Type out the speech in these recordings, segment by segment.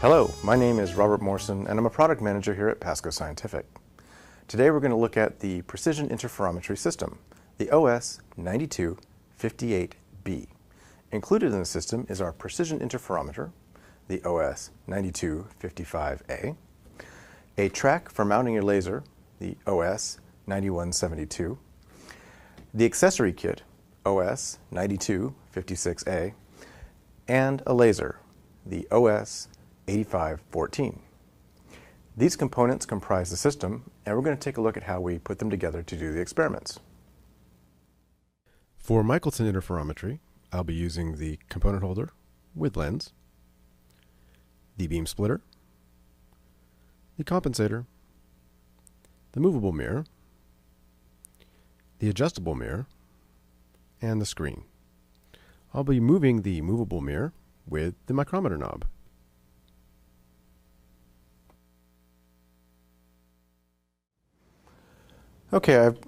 Hello, my name is Robert Morrison and I'm a product manager here at PASCO Scientific. Today we're going to look at the precision interferometry system, the OS9258B. Included in the system is our precision interferometer, the OS9255A, a track for mounting your laser, the OS9172, the accessory kit, OS9256A, and a laser, the OS8514. These components comprise the system, and we're going to take a look at how we put them together to do the experiments. For Michelson interferometry, I'll be using the component holder with lens, the beam splitter, the compensator, the movable mirror, the adjustable mirror, and the screen. I'll be moving the movable mirror with the micrometer knob. Okay, I've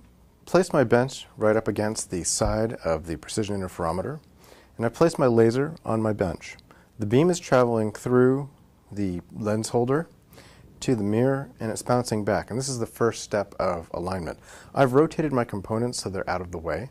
placed my bench right up against the side of the precision interferometer, and I've placed my laser on my bench. The beam is traveling through the lens holder to the mirror, and it's bouncing back, and this is the first step of alignment. I've rotated my components so they're out of the way,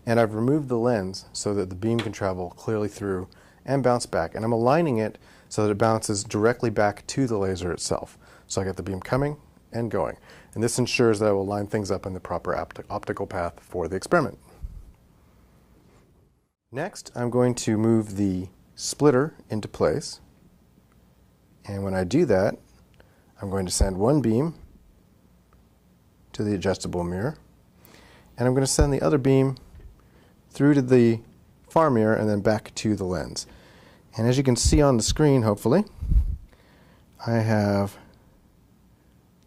and I've removed the lens so that the beam can travel clearly through and bounce back, and I'm aligning it so that it bounces directly back to the laser itself. So I get the beam coming and going, and this ensures that I will line things up in the proper optical path for the experiment. Next, I'm going to move the splitter into place, and when I do that, I'm going to send one beam to the adjustable mirror, and I'm going to send the other beam through to the far mirror and then back to the lens. And as you can see on the screen, hopefully, I have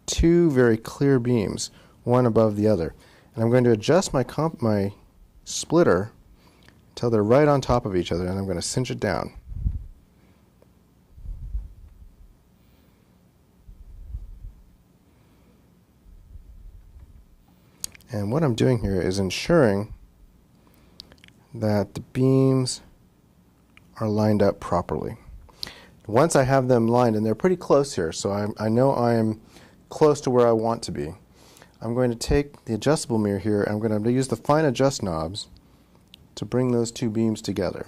two very clear beams, one above the other. And I'm going to adjust my splitter until they're right on top of each other, and I'm going to cinch it down. And what I'm doing here is ensuring that the beams are lined up properly. Once I have them lined, and they're pretty close here, so I know I'm close to where I want to be, I'm going to take the adjustable mirror here, and I'm going to use the fine adjust knobs to bring those two beams together.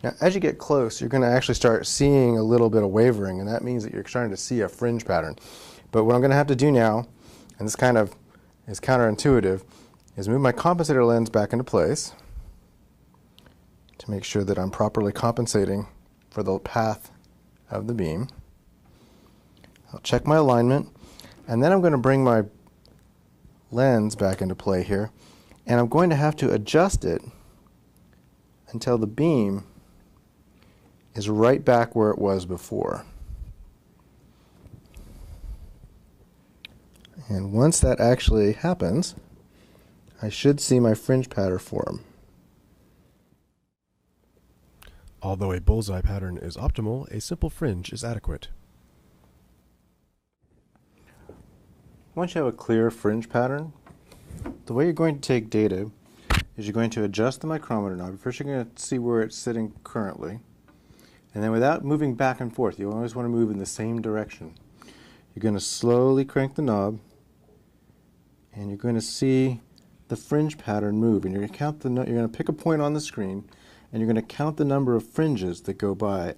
Now, as you get close, you're going to actually start seeing a little bit of wavering, and that means that you're starting to see a fringe pattern. But what I'm going to have to do now, and this kind of is counterintuitive, is move my compensator lens back into place to make sure that I'm properly compensating for the path of the beam. I'll check my alignment, and then I'm going to bring my lens back into play here, and I'm going to have to adjust it until the beam is right back where it was before. And once that actually happens, I should see my fringe pattern form. Although a bullseye pattern is optimal, a simple fringe is adequate. Once you have a clear fringe pattern, the way you're going to take data is you're going to adjust the micrometer knob. First you're going to see where it's sitting currently, and then without moving back and forth, you always want to move in the same direction. You're going to slowly crank the knob, and you're going to see the fringe pattern move, and you're going to count you're going to pick a point on the screen, and you're going to count the number of fringes that go by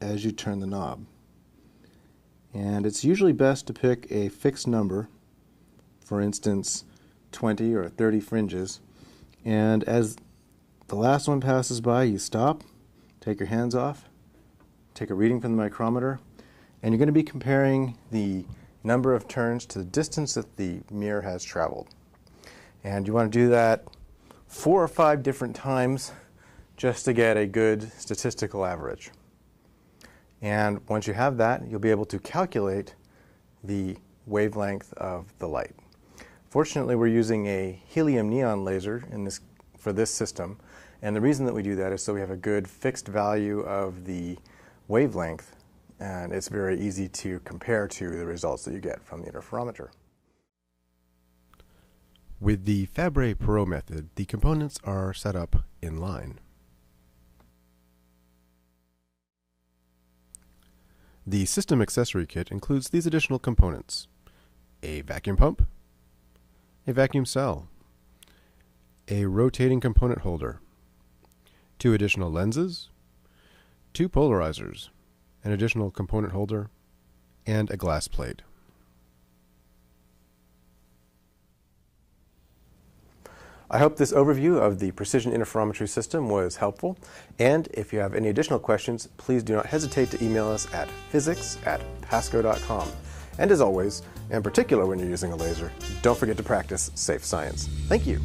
as you turn the knob. And it's usually best to pick a fixed number, for instance 20 or 30 fringes, and as the last one passes by, you stop, take your hands off, take a reading from the micrometer, and you're going to be comparing the number of turns to the distance that the mirror has traveled. And you want to do that 4 or 5 different times just to get a good statistical average. And once you have that, you'll be able to calculate the wavelength of the light. Fortunately, we're using a helium neon laser for this system, and the reason that we do that is so we have a good fixed value of the wavelength, and it's very easy to compare to the results that you get from the interferometer. With the Fabry-Perot method, the components are set up in line. The system accessory kit includes these additional components: a vacuum pump, a vacuum cell, a rotating component holder, 2 additional lenses, 2 polarizers, an additional component holder, and a glass plate. I hope this overview of the precision interferometry system was helpful, and if you have any additional questions, please do not hesitate to email us at physics@pasco.com. And as always, in particular when you're using a laser, don't forget to practice safe science. Thank you.